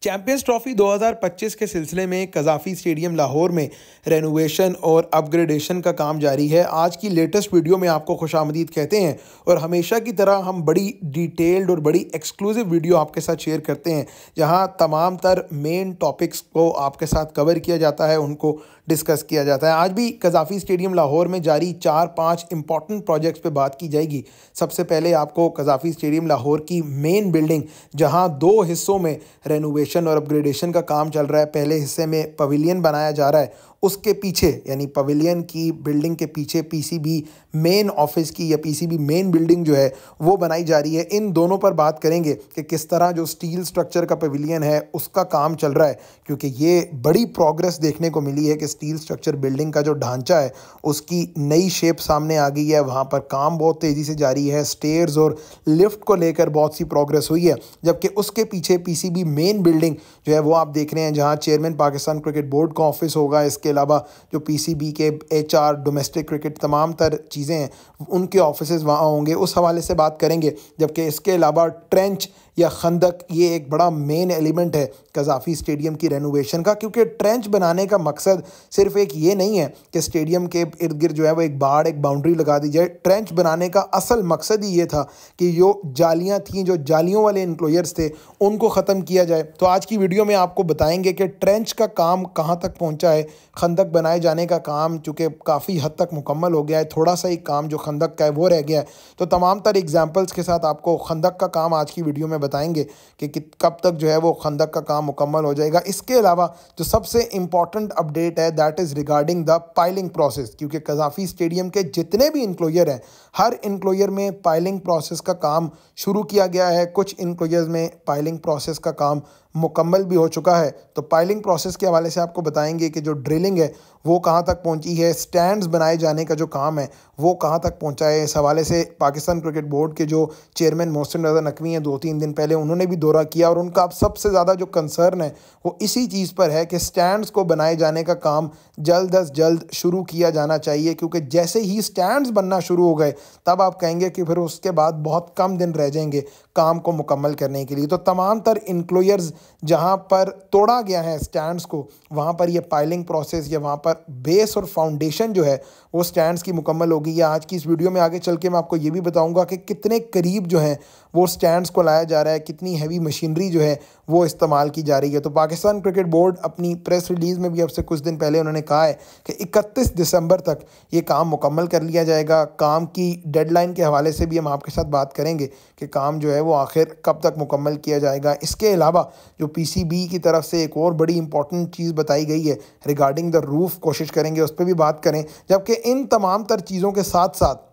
Champions trophy 2025 के सिलसिले में कज़ाफ़ी स्टेडियम लाहौर में रेनोवेशन और अपग्रेडेशन का काम जारी है। आज की लेटेस्ट वीडियो में आपको खुशामदीद कहते हैं और हमेशा की तरह हम बड़ी डिटेल्ड और बड़ी एक्सक्लूसिव वीडियो आपके साथ शेयर करते हैं, जहां तमाम तर मेन टॉपिक्स को आपके साथ कवर किया जाता है, उनको डिस्कस किया जाता है। आज भी कज़ाफ़ी स्टेडियम लाहौर में जारी 4-5 इंपॉर्टेंट प्रोजेक्ट्स पे बात की जाएगी। सबसे पहले आपको कज़ाफ़ी स्टेडियम लाहौर की मेन बिल्डिंग, जहां 2 हिस्सों में रेनोवेशन और अपग्रेडेशन का काम चल रहा है। पहले हिस्से में पवेलियन बनाया जा रहा है, उसके पीछे यानी पवेलियन की बिल्डिंग के पीछे पीसीबी मेन ऑफिस की या पीसीबी मेन बिल्डिंग जो है वो बनाई जा रही है। इन दोनों पर बात करेंगे कि किस तरह जो स्टील स्ट्रक्चर का पवेलियन है उसका काम चल रहा है, क्योंकि ये बड़ी प्रोग्रेस देखने को मिली है कि स्टील स्ट्रक्चर बिल्डिंग का जो ढांचा है उसकी नई शेप सामने आ गई है। वहाँ पर काम बहुत तेज़ी से जारी है। स्टेयर्स और लिफ्ट को लेकर बहुत सी प्रोग्रेस हुई है, जबकि उसके पीछे पीसीबी मेन बिल्डिंग जो है वो आप देख रहे हैं, जहाँ चेयरमैन पाकिस्तान क्रिकेट बोर्ड का ऑफिस होगा। इसके अलावा जो पीसीबी के एचआर, डोमेस्टिक क्रिकेट, तमाम तर चीज़ें हैं, उनके ऑफिसेज़ वहाँ होंगे। उस हवाले से बात करेंगे। जबकि इसके अलावा ट्रेंच या खंदक, ये एक बड़ा मेन एलिमेंट है कज़ाफ़ी स्टेडियम की रेनोवेशन का, क्योंकि ट्रेंच बनाने का मकसद सिर्फ एक ये नहीं है कि स्टेडियम के इर्द गिर्द जो है वो एक बाड़, एक बाउंड्री लगा दी जाए। ट्रेंच बनाने का असल मकसद ही ये था कि जो जालियाँ थीं, जो जालियों वाले इंक्लोजर्स थे, उनको ख़त्म किया जाए। तो आज की वीडियो में आपको बताएंगे कि ट्रेंच का काम कहाँ तक पहुँचा है। खंदक बनाए जाने का काम चूँकि काफ़ी हद तक मुकम्मल हो गया है, थोड़ा सा ही काम जो खंदक का है वो रह गया है। तो तमाम तर एग्जाम्पल्स के साथ आपको खंदक का काम आज की वीडियो में बताएंगे कि कब तक जो है वो खंदक का काम मुकम्मल हो जाएगा। इसके अलावा जो सबसे इम्पॉर्टेंट अपडेट है that is regarding the piling process, क्योंकि कज़ाफ़ी स्टेडियम के जितने भी इंक्लोजर हैं, हर इंक्लोजर में पाइलिंग प्रोसेस का काम शुरू किया गया है। कुछ इंक्लोजर्स में पाइलिंग प्रोसेस का काम मुकम्मल भी हो चुका है। तो पाइलिंग प्रोसेस के हवाले से आपको बताएंगे कि जो ड्रिलिंग है वो कहाँ तक पहुँची है, स्टैंड्स बनाए जाने का जो काम है वो कहाँ तक पहुँचा है। इस हवाले से पाकिस्तान क्रिकेट बोर्ड के जो चेयरमैन मोहसिन रज़ा नकवी हैं, 2-3 दिन पहले उन्होंने भी दौरा किया और उनका अब सबसे ज़्यादा जो कंसर्न है वो इसी चीज़ पर है कि स्टैंड्स को बनाए जाने का काम जल्द अज जल्द शुरू किया जाना चाहिए, क्योंकि जैसे ही स्टैंड्स बनना शुरू हो गए तब आप कहेंगे कि फिर उसके बाद बहुत कम दिन रह जाएंगे काम को मुकम्मल करने के लिए। तो तमाम तर इंक्लोजर्स जहाँ पर तोड़ा गया है स्टैंड्स को, वहाँ पर ये पाइलिंग प्रोसेस या वहाँ पर बेस और फाउंडेशन जो है वो स्टैंड्स की मुकम्मल हो गई है। आज की इस वीडियो में आगे चल के मैं आपको ये भी बताऊंगा कि कितने करीब जो है वो स्टैंड्स को लाया जा रहा है, कितनी हैवी मशीनरी जो है वो इस्तेमाल की जा रही है। तो पाकिस्तान क्रिकेट बोर्ड अपनी प्रेस रिलीज़ में भी अब से कुछ दिन पहले उन्होंने कहा है कि 31 दिसंबर तक ये काम मुकम्मल कर लिया जाएगा। काम की डेडलाइन के हवाले से भी हम आपके साथ बात करेंगे कि काम जो है वो आखिर कब तक मुकम्मल किया जाएगा। इसके अलावा जो पीसीबी की तरफ से एक और बड़ी इंपॉर्टेंट चीज़ बताई गई है रिगार्डिंग द रूफ़, कोशिश करेंगे उस पर भी बात करें। जबकि इन तमाम तर चीज़ों के साथ साथ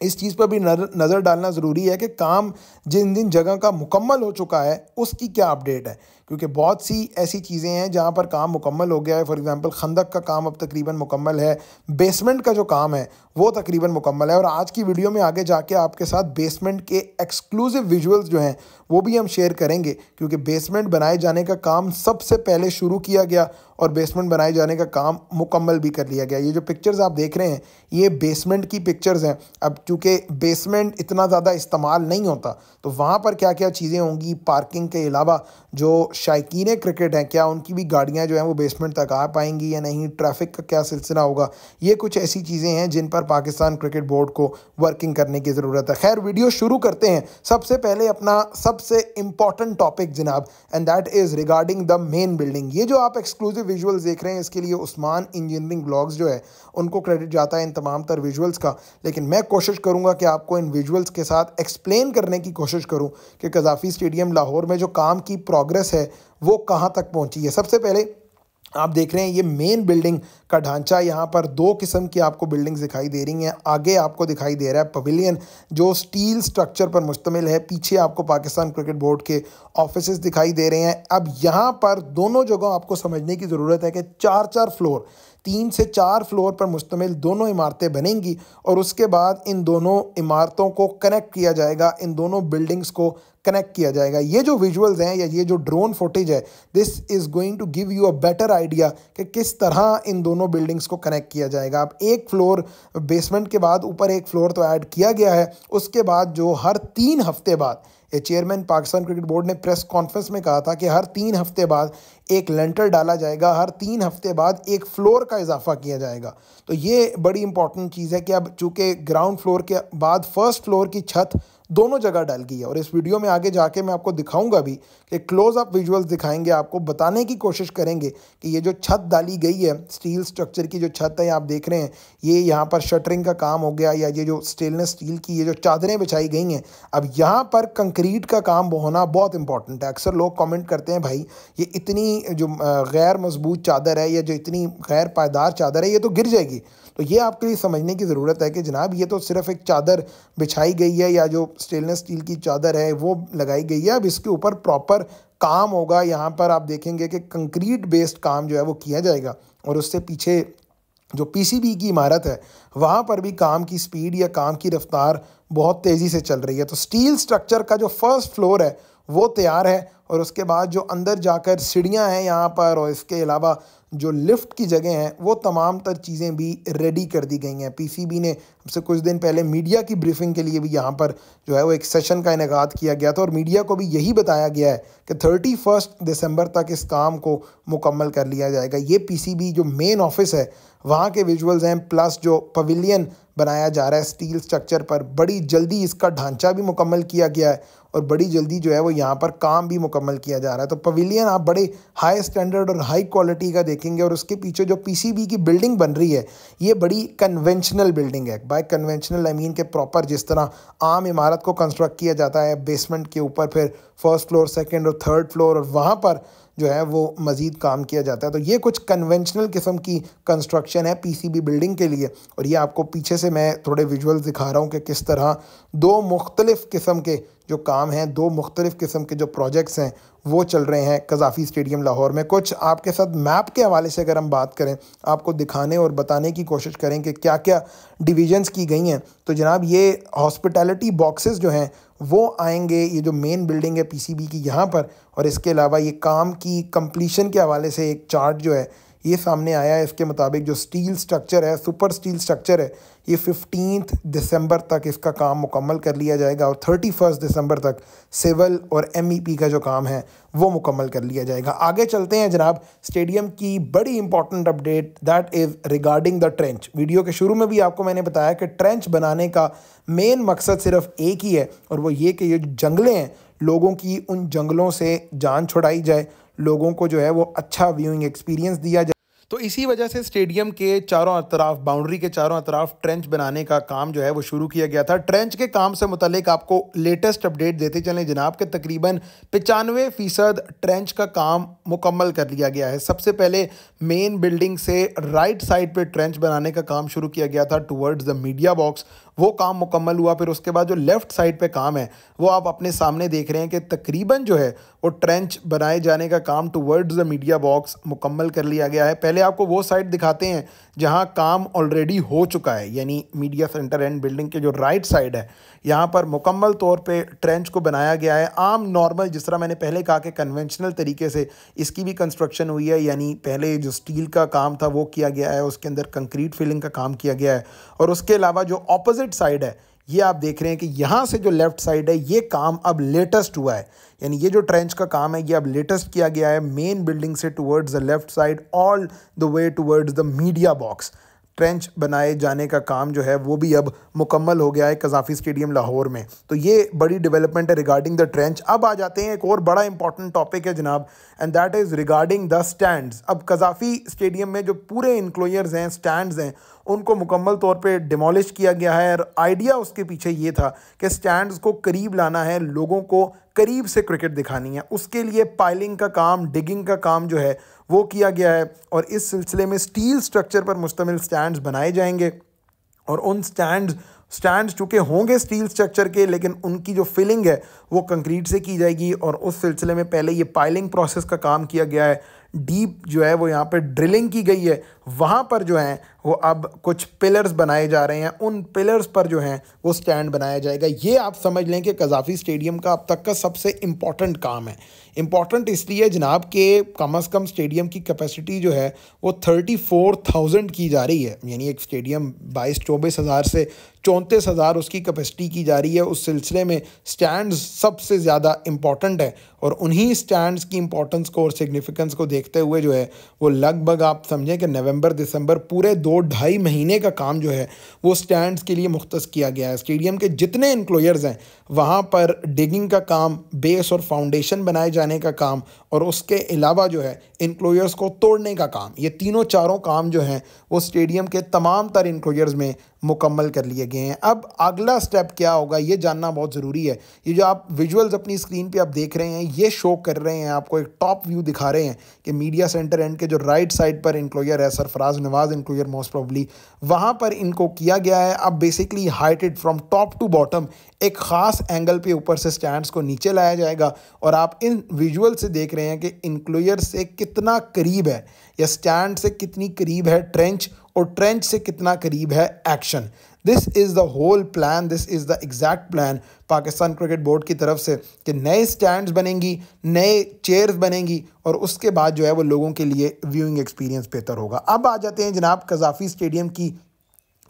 इस चीज़ पर भी नज़र डालना ज़रूरी है कि काम जिन जिन जगह का मुकम्मल हो चुका है उसकी क्या अपडेट है, क्योंकि बहुत सी ऐसी चीज़ें हैं जहाँ पर काम मुकम्मल हो गया है। फॉर एग्जांपल खंदक का काम अब तकरीबन मुकम्मल है, बेसमेंट का जो काम है वो तकरीबन मुकम्मल है। और आज की वीडियो में आगे जाके आपके साथ बेसमेंट के एक्सक्लूसिव विजुअल्स जो हैं वो भी हम शेयर करेंगे, क्योंकि बेसमेंट बनाए जाने का काम सबसे पहले शुरू किया गया और बेसमेंट बनाए जाने का काम मुकम्मल भी कर लिया गया। ये जो पिक्चर्स आप देख रहे हैं ये बेसमेंट की पिक्चर्स हैं। अब चूँकि बेसमेंट इतना ज़्यादा इस्तेमाल नहीं होता तो वहाँ पर क्या क्या चीज़ें होंगी, पार्किंग के अलावा जो शायकीन क्रिकेट हैं क्या उनकी भी गाड़ियाँ जो हैं वो बेसमेंट तक आ पाएंगी या नहीं, ट्रैफिक का क्या सिलसिला होगा, ये कुछ ऐसी चीज़ें हैं जिन पर पाकिस्तान क्रिकेट बोर्ड को वर्किंग करने की ज़रूरत है। खैर वीडियो शुरू करते हैं। सबसे पहले अपना सबसे इम्पॉर्टेंट टॉपिक जनाब, and that is regarding the main building. ये जो आप एक्सक्लूसिव विजुअल्स देख रहे हैं इसके लिए उस्मान इंजीनियरिंग ब्लॉग्स जो है उनको क्रेडिट जाता है इन तमाम तर विजुअल्स का, लेकिन मैं कोशिश करूँगा कि आपको इन विजुअल्स के साथ एक्सप्लेन करने की कोशिश करूँ कि कज़ाफ़ी स्टेडियम लाहौर में जो काम की प्रोग्रेस है वो कहाँ तक पहुँची है। सबसे पहले आप देख रहे हैं ये मेन बिल्डिंग का ढांचा। यहाँ पर 2 किस्म की आपको बिल्डिंग्स दिखाई दे रही हैं। आगे आपको दिखाई दे रहा है पवेलियन जो स्टील स्ट्रक्चर पर मुश्तमिल है, पीछे आपको पाकिस्तान क्रिकेट बोर्ड के ऑफिसेज दिखाई दे रहे हैं। अब यहाँ पर दोनों जगह आपको समझने की ज़रूरत है कि 4-4 फ्लोर, 3 से 4 फ्लोर पर मुश्तमिल दोनों इमारतें बनेंगी और उसके बाद इन दोनों इमारतों को कनेक्ट किया जाएगा, इन दोनों बिल्डिंग्स को कनेक्ट किया जाएगा। ये जो विजुअल्स हैं या ये जो ड्रोन फुटेज है, this is going to give you a better idea कि किस तरह इन दोनों दोनों बिल्डिंग्स को कनेक्ट किया जाएगा। अब एक फ्लोर बेसमेंट के बाद ऊपर एक फ्लोर तो ऐड किया गया है, उसके बाद जो हर 3 हफ्ते बाद, ये चेयरमैन पाकिस्तान क्रिकेट बोर्ड ने प्रेस कॉन्फ्रेंस में कहा था कि हर 3 हफ्ते बाद एक लेंटर डाला जाएगा, हर 3 हफ्ते बाद एक फ्लोर का इजाफा किया जाएगा। तो ये बड़ी इंपॉर्टेंट चीज़ है कि अब चूँकि ग्राउंड फ्लोर के बाद फर्स्ट फ्लोर की छत दोनों जगह डल गई है। और इस वीडियो में आगे जाके मैं आपको दिखाऊंगा भी कि क्लोज अप विजुअल्स दिखाएंगे, आपको बताने की कोशिश करेंगे कि ये जो छत डाली गई है, स्टील स्ट्रक्चर की जो छत है आप देख रहे हैं, ये यहाँ पर शटरिंग का काम हो गया, या ये जो स्टेनलेस स्टील की ये जो चादरें बिछाई गई हैं, अब यहाँ पर कंक्रीट का काम होना बहुत इंपॉर्टेंट है। अक्सर लोग कमेंट करते हैं भाई ये इतनी जो गैर मजबूत चादर है, या जो इतनी गैर पायदार चादर है, ये तो गिर जाएगी। तो ये आपके लिए समझने की ज़रूरत है कि जनाब ये तो सिर्फ एक चादर बिछाई गई है, या जो स्टेनलेस स्टील की चादर है वो लगाई गई है। अब इसके ऊपर प्रॉपर काम होगा। यहाँ पर आप देखेंगे कि कंक्रीट बेस्ड काम जो है वो किया जाएगा, और उससे पीछे जो पीसीबी की इमारत है वहाँ पर भी काम की स्पीड या काम की रफ्तार बहुत तेज़ी से चल रही है। तो स्टील स्ट्रक्चर का जो फर्स्ट फ्लोर है वो तैयार है, और उसके बाद जो अंदर जाकर सीढ़ियाँ हैं यहाँ पर, और इसके अलावा जो लिफ्ट की जगह हैं, वो तमाम तर चीज़ें भी रेडी कर दी गई हैं। पीसीबी ने हमसे कुछ दिन पहले मीडिया की ब्रीफिंग के लिए भी यहाँ पर जो है वो एक सेशन का इनेकाद किया गया था, और मीडिया को भी यही बताया गया है कि 31 दिसंबर तक इस काम को मुकम्मल कर लिया जाएगा। ये पीसीबी जो मेन ऑफिस है वहाँ के विजुअल्स हैं, प्लस जो पवेलियन बनाया जा रहा है स्टील स्ट्रक्चर पर, बड़ी जल्दी इसका ढांचा भी मुकम्मल किया गया है, और बड़ी जल्दी जो है वो यहाँ पर काम भी मुकम्मल किया जा रहा है। तो पवेलियन आप बड़े हाई स्टैंडर्ड और हाई क्वालिटी का देखेंगे, और उसके पीछे जो पीसीबी की बिल्डिंग बन रही है ये बड़ी कन्वेंशनल बिल्डिंग है। बाय कन्वेंशनल आई मीन के प्रॉपर जिस तरह आम इमारत को कंस्ट्रक्ट किया जाता है, बेसमेंट के ऊपर फिर फर्स्ट फ्लोर, सेकेंड और थर्ड फ्लोर, और वहाँ पर जो है वो मज़ीद काम किया जाता है। तो ये कुछ कन्वेंशनल किस्म की कंस्ट्रक्शन है पीसीबी बिल्डिंग के लिए। और ये आपको पीछे से मैं थोड़े विजुअल्स दिखा रहा हूँ कि किस तरह दो मुख्तलिफ़ किस्म के जो काम हैं, दो मुख्तलिफ़ किस्म के जो प्रोजेक्ट्स हैं वो चल रहे हैं कज़ाफ़ी स्टेडियम लाहौर में। कुछ आपके साथ मैप के हवाले से अगर हम बात करें, आपको दिखाने और बताने की कोशिश करें कि क्या क्या डिवीजन्स की गई हैं, तो जनाब ये हॉस्पिटैलिटी बॉक्सेस जो हैं वो आएंगे, ये जो मेन बिल्डिंग है पीसीबी की यहाँ पर। और इसके अलावा ये काम की कंप्लीशन के हवाले से एक चार्ट जो है ये सामने आया है। इसके मुताबिक जो स्टील स्ट्रक्चर है, सुपर स्टील स्ट्रक्चर है, ये 15 दिसंबर तक इसका काम मुकम्मल कर लिया जाएगा, और 31 दिसंबर तक सिविल और एमईपी का जो काम है वो मुकम्मल कर लिया जाएगा। आगे चलते हैं जनाब, स्टेडियम की बड़ी important update that is regarding the trench. Video के शुरू में भी आपको मैंने बताया कि ट्रेंच बनाने का मेन मकसद सिर्फ एक ही है, और वो ये कि ये जो जंगलें हैं, लोगों की उन जंगलों से जान छुड़ाई जाए, लोगों को जो है वो अच्छा व्यूइंग एक्सपीरियंस दिया जाए। तो इसी वजह से स्टेडियम के चारों तरफ, बाउंड्री के चारों तरफ ट्रेंच बनाने का काम जो है वो शुरू किया गया था। ट्रेंच के काम से मुतालिक आपको लेटेस्ट अपडेट देते चलें जनाब, के तकरीबन 95% ट्रेंच का काम मुकम्मल कर लिया गया है। सबसे पहले मेन बिल्डिंग से राइट साइड पे ट्रेंच बनाने का काम शुरू किया गया था टुवर्ड्स द मीडिया बॉक्स, वो काम मुकम्मल हुआ। फिर उसके बाद जो लेफ़्ट साइड पे काम है वो आप अपने सामने देख रहे हैं कि तकरीबन जो है वो ट्रेंच बनाए जाने का काम टुवर्ड्स द मीडिया बॉक्स मुकम्मल कर लिया गया है। पहले आपको वो साइड दिखाते हैं जहां काम ऑलरेडी हो चुका है, यानी मीडिया सेंटर एंड बिल्डिंग के जो राइट साइड है यहाँ पर मुकम्मल तौर पे ट्रेंच को बनाया गया है। आम नॉर्मल जिस तरह मैंने पहले कहा कि कन्वेंशनल तरीके से इसकी भी कंस्ट्रक्शन हुई है, यानी पहले जो स्टील का काम था वो किया गया है, उसके अंदर कंक्रीट फिलिंग का काम किया गया है। और उसके अलावा जो ऑपोजिट साइड है ये आप देख रहे हैं कि यहाँ से जो लेफ़्ट साइड है ये काम अब लेटेस्ट हुआ है, यानी ये जो ट्रेंच का काम है ये अब लेटेस्ट किया गया है मेन बिल्डिंग से towards the left side all the way towards the media box. Trench बनाए जाने का काम जो है वो भी अब मुकम्मल हो गया है कज़ाफ़ी स्टेडियम लाहौर में। तो ये बड़ी डेवलपमेंट है रिगार्डिंग द ट्रेंच। अब आ जाते हैं एक और बड़ा इंपॉर्टेंट टॉपिक है जनाब, and that is regarding the stands. अब कज़ाफ़ी स्टेडियम में जो पूरे इंक्लोजर्स हैं, स्टैंड्स हैं, उनको मुकम्मल तौर पे डिमोलिश किया गया है। और आइडिया उसके पीछे ये था कि स्टैंड्स को करीब लाना है, लोगों को करीब से क्रिकेट दिखानी है। उसके लिए पाइलिंग का काम, डिगिंग का काम जो है वो किया गया है, और इस सिलसिले में स्टील स्ट्रक्चर पर मुश्तमिल स्टैंड्स बनाए जाएंगे। और उन स्टैंड्स चूँकि होंगे स्टील स्ट्रक्चर के, लेकिन उनकी जो फिलिंग है वो कंक्रीट से की जाएगी। और उस सिलसिले में पहले ये पाइलिंग प्रोसेस का काम किया गया है, डीप जो है वो यहाँ पे ड्रिलिंग की गई है, वहाँ पर जो है वो अब कुछ पिलर्स बनाए जा रहे हैं, उन पिलर्स पर जो है वो स्टैंड बनाया जाएगा। ये आप समझ लें कि कज़ाफ़ी स्टेडियम का अब तक का सबसे इम्पॉर्टेंट काम है। इम्पॉर्टेंट इसलिए जनाब कि कम से कम स्टेडियम की कैपेसिटी जो है वो 34,000 की जा रही है, यानी एक स्टेडियम 22-24 हज़ार से 34,000 उसकी कैपेसिटी की जा रही है। उस सिलसिले में स्टैंड्स सबसे ज़्यादा इम्पॉर्टेंट है और उन्हीं स्टैंड्स की इम्पोर्टेंस को और सिग्निफिकेंस को देखते हुए जो है वो लगभग आप समझें कि नवंबर दिसंबर पूरे 2-2.5 महीने का काम जो है वो स्टैंड्स के लिए मुख्तस किया गया है। स्टेडियम के जितने इंक्लोयर्स हैं वहाँ पर डिगिंग का काम, बेस और फाउंडेशन बनाए जाने का काम और उसके अलावा जो है इंक्लोयर्स को तोड़ने का काम, ये तीनों चारों काम जो हैं वो स्टेडियम के तमाम तर इंक्लोयर्स में मुकम्मल कर लिए गए हैं। अब अगला स्टेप क्या होगा ये जानना बहुत ज़रूरी है। ये जो आप विजुअल्स अपनी स्क्रीन पे आप देख रहे हैं ये शो कर रहे हैं, आपको एक टॉप व्यू दिखा रहे हैं कि मीडिया सेंटर एंड के जो राइट साइड पर इंक्लोयर है, Sarfaraz Nawaz enclosure most probably, वहाँ पर इनको किया गया है। अब basically heighted from top to bottom एक ख़ास एंगल पे ऊपर से स्टैंड्स को नीचे लाया जाएगा और आप इन विजुअल से देख रहे हैं कि इंक्लोयर से कितना करीब है या स्टैंड से कितनी करीब है ट्रेंच और ट्रेंच से कितना करीब है action. This is the whole plan, this is the exact plan Pakistan cricket board की तरफ से कि नए स्टैंड्स बनेंगी, नए चेयर्स बनेंगी और उसके बाद जो है वो लोगों के लिए व्यूइंग एक्सपीरियंस बेहतर होगा। अब आ जाते हैं जनाब कज़ाफ़ी स्टेडियम की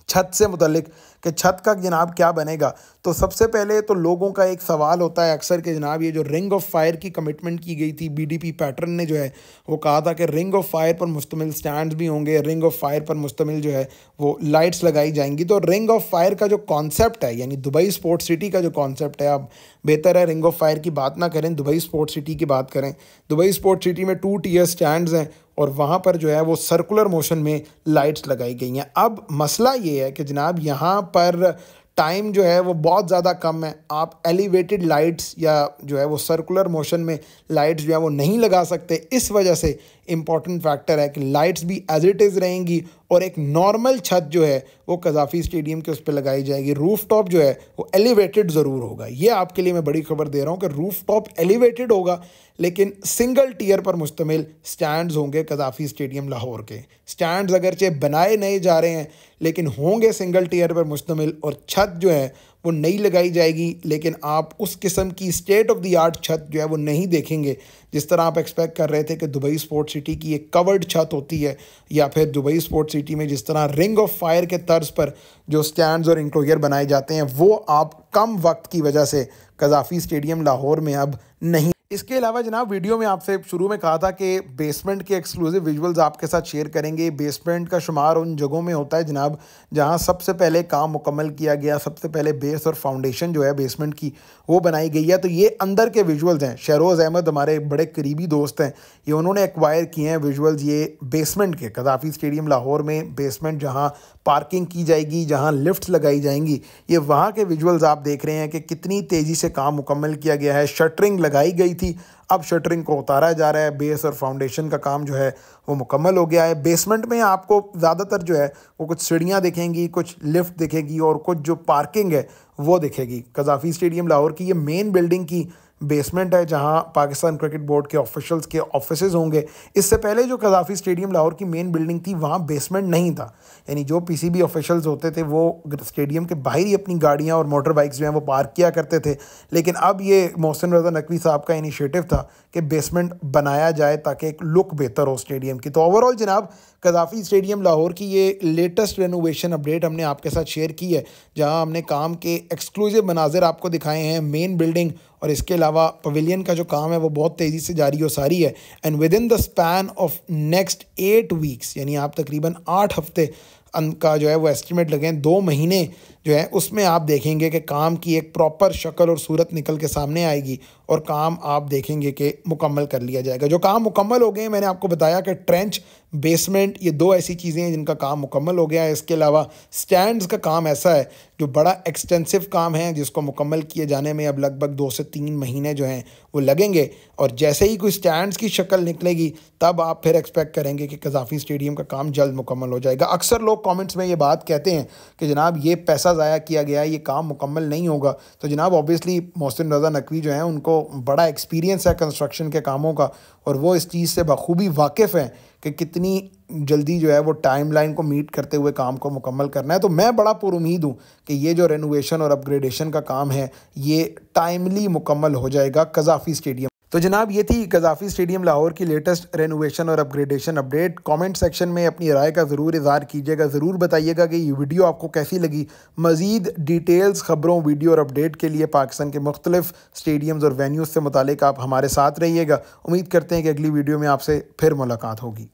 छत से मुतल्लिक कि छत का जनाब क्या बनेगा। तो सबसे पहले तो लोगों का एक सवाल होता है अक्सर कि जनाब ये जो रिंग ऑफ फायर की कमिटमेंट की गई थी, बीडीपी पैटर्न ने जो है वो कहा था कि रिंग ऑफ फायर पर मुश्तमिल स्टैंड्स भी होंगे, रिंग ऑफ फायर पर मुश्तमिल जो है वो लाइट्स लगाई जाएंगी। तो रिंग ऑफ फायर का जो कॉन्सेप्ट है यानी दुबई स्पोर्ट सिटी का जो कॉन्सेप्ट है, अब बेहतर है रिंग ऑफ फायर की बात ना करें, दुबई स्पोर्ट सिटी की बात करें। दुबई स्पोर्ट सिटी में 2 टियर स्टैंड्स हैं और वहाँ पर जो है वो सर्कुलर मोशन में लाइट्स लगाई गई हैं। अब मसला ये है कि जनाब यहाँ पर टाइम जो है वो बहुत ज़्यादा कम है, आप एलिवेटेड लाइट्स या जो है वो सर्कुलर मोशन में लाइट्स जो है वो नहीं लगा सकते। इस वजह से इम्पॉर्टेंट फैक्टर है कि लाइट्स भी एज इट इज़ रहेंगी और एक नॉर्मल छत जो है वो कज़ाफ़ी स्टेडियम के उस पर लगाई जाएगी। रूफ टॉप जो है वो एलिवेटेड ज़रूर होगा, ये आपके लिए मैं बड़ी खबर दे रहा हूँ कि रूफ टॉप एलिवेटेड होगा लेकिन सिंगल टियर पर मुश्तमिल स्टैंड्स होंगे कज़ाफ़ी स्टेडियम लाहौर के। स्टैंड्स अगरचे बनाए नहीं जा रहे हैं लेकिन होंगे सिंगल टियर पर मुश्तमिल और छत जो है वो नई लगाई जाएगी, लेकिन आप उस किस्म की स्टेट ऑफ द आर्ट छत जो है वो नहीं देखेंगे जिस तरह आप एक्सपेक्ट कर रहे थे कि दुबई स्पोर्ट सिटी की एक कवर्ड छत होती है या फिर दुबई स्पोर्ट सिटी में जिस तरह रिंग ऑफ फायर के तर्ज पर जो स्टैंड्स और इंक्लोयर बनाए जाते हैं वो आप कम वक्त की वजह से कज़ाफ़ी स्टेडियम लाहौर में अब नहीं। इसके अलावा जनाब वीडियो में आपसे शुरू में कहा था कि बेसमेंट के एक्सक्लूसिव विजुअल्स आपके साथ शेयर करेंगे। बेसमेंट का शुमार उन जगहों में होता है जनाब जहां सबसे पहले काम मुकम्मल किया गया, सबसे पहले बेस और फाउंडेशन जो है बेसमेंट की वो बनाई गई है। तो ये अंदर के विजुअल्स हैं, शहरोज़ अहमद हमारे बड़े करीबी दोस्त हैं, ये उन्होंने एक्वायर किए हैं विजुअल्स ये बेसमेंट के कज़ाफ़ी स्टेडियम लाहौर में बेसमेंट जहाँ पार्किंग की जाएगी, जहाँ लिफ्ट्स लगाई जाएंगी, ये वहाँ के विजुअल्स आप देख रहे हैं कि कितनी तेज़ी से काम मुकम्मल किया गया है। शटरिंग लगाई गई थी, अब शटरिंग को उतारा जा रहा है, बेस और फाउंडेशन का काम जो है वो मुकम्मल हो गया है। बेसमेंट में आपको ज़्यादातर जो है वो कुछ सीढ़ियाँ दिखेंगी, कुछ लिफ्ट दिखेगी और कुछ जो पार्किंग है वो दिखेगी। कज़ाफ़ी स्टेडियम लाहौर की ये मेन बिल्डिंग की बेसमेंट है जहां पाकिस्तान क्रिकेट बोर्ड के ऑफिशियल्स के ऑफिसेज होंगे। इससे पहले जो कज़ाफ़ी स्टेडियम लाहौर की मेन बिल्डिंग थी वहां बेसमेंट नहीं था, यानी जो पीसीबी ऑफिशियल्स होते थे वो स्टेडियम के बाहर ही अपनी गाड़ियां और मोटर बाइक्स जो हैं वो पार्क किया करते थे। लेकिन अब ये मोहसिन रज़ा नकवी साहब का इनिशिएटिव था कि बेसमेंट बनाया जाए ताकि एक लुक बेहतर हो स्टेडियम की। तो ओवरऑल जनाब कज़ाफ़ी स्टेडियम लाहौर की ये लेटेस्ट रेनोवेशन अपडेट हमने आपके साथ शेयर की है, जहां हमने काम के एक्सक्लूसिव मनाजिर आपको दिखाए हैं, मेन बिल्डिंग और इसके अलावा पवेलियन का जो काम है वो बहुत तेज़ी से जारी और सारी है। And with in the span of next 8 weeks, यानी आप तकरीबन 8 हफ्ते का जो है वो एस्टिमेट लगें, 2 महीने जो है उसमें आप देखेंगे कि काम की एक प्रॉपर शक्ल और सूरत निकल के सामने आएगी और काम आप देखेंगे कि मुकम्मल कर लिया जाएगा। जो काम मुकम्मल हो गए हैं मैंने आपको बताया कि ट्रेंच, बेसमेंट, ये 2 ऐसी चीज़ें हैं जिनका काम मुकम्मल हो गया है। इसके अलावा स्टैंड्स का काम ऐसा है जो बड़ा एक्सटेंसिव काम है जिसको मुकम्मल किए जाने में अब लगभग 2 से 3 महीने जो हैं वो लगेंगे और जैसे ही कोई स्टैंड्स की शक्ल निकलेगी तब आप फिर एक्सपेक्ट करेंगे कि कज़ाफ़ी स्टेडियम का काम जल्द मुकम्मल हो जाएगा। अक्सर लोग कमेंट्स में ये बात कहते हैं कि जनाब ये पैसा ज़ाया किया गया है, ये काम मुकम्मल नहीं होगा। तो जनाब ऑब्वियसली मोहसिन रज़ा नकवी जो हैं उनको बड़ा एक्सपीरियंस है कंस्ट्रक्शन के कामों का, और वो इस चीज़ से बखूबी वाकिफ़ हैं कि कितनी जल्दी जो है वो टाइमलाइन को मीट करते हुए काम को मुकम्मल करना है। तो मैं बड़ा पुरुमीद हूँ कि ये जो रेनोवेशन और अपग्रेडेशन का काम है ये टाइमली मुकम्मल हो जाएगा कज़ाफ़ी स्टेडियम। तो जनाब ये थी कज़ाफ़ी स्टेडियम लाहौर की लेटेस्ट रेनोवेशन और अपग्रेडेशन अपडेट। कमेंट सेक्शन में अपनी राय का ज़रूर इज़हार कीजिएगा, ज़रूर बताइएगा कि ये वीडियो आपको कैसी लगी। मज़ीद डिटेल्स, ख़बरों, वीडियो और अपडेट के लिए पाकिस्तान के मुख्तलिफ स्टेडियम्स और वेन्यूज़ से मुतालिक आप हमारे साथ रहिएगा। उम्मीद करते हैं कि अगली वीडियो में आपसे फिर मुलाकात होगी।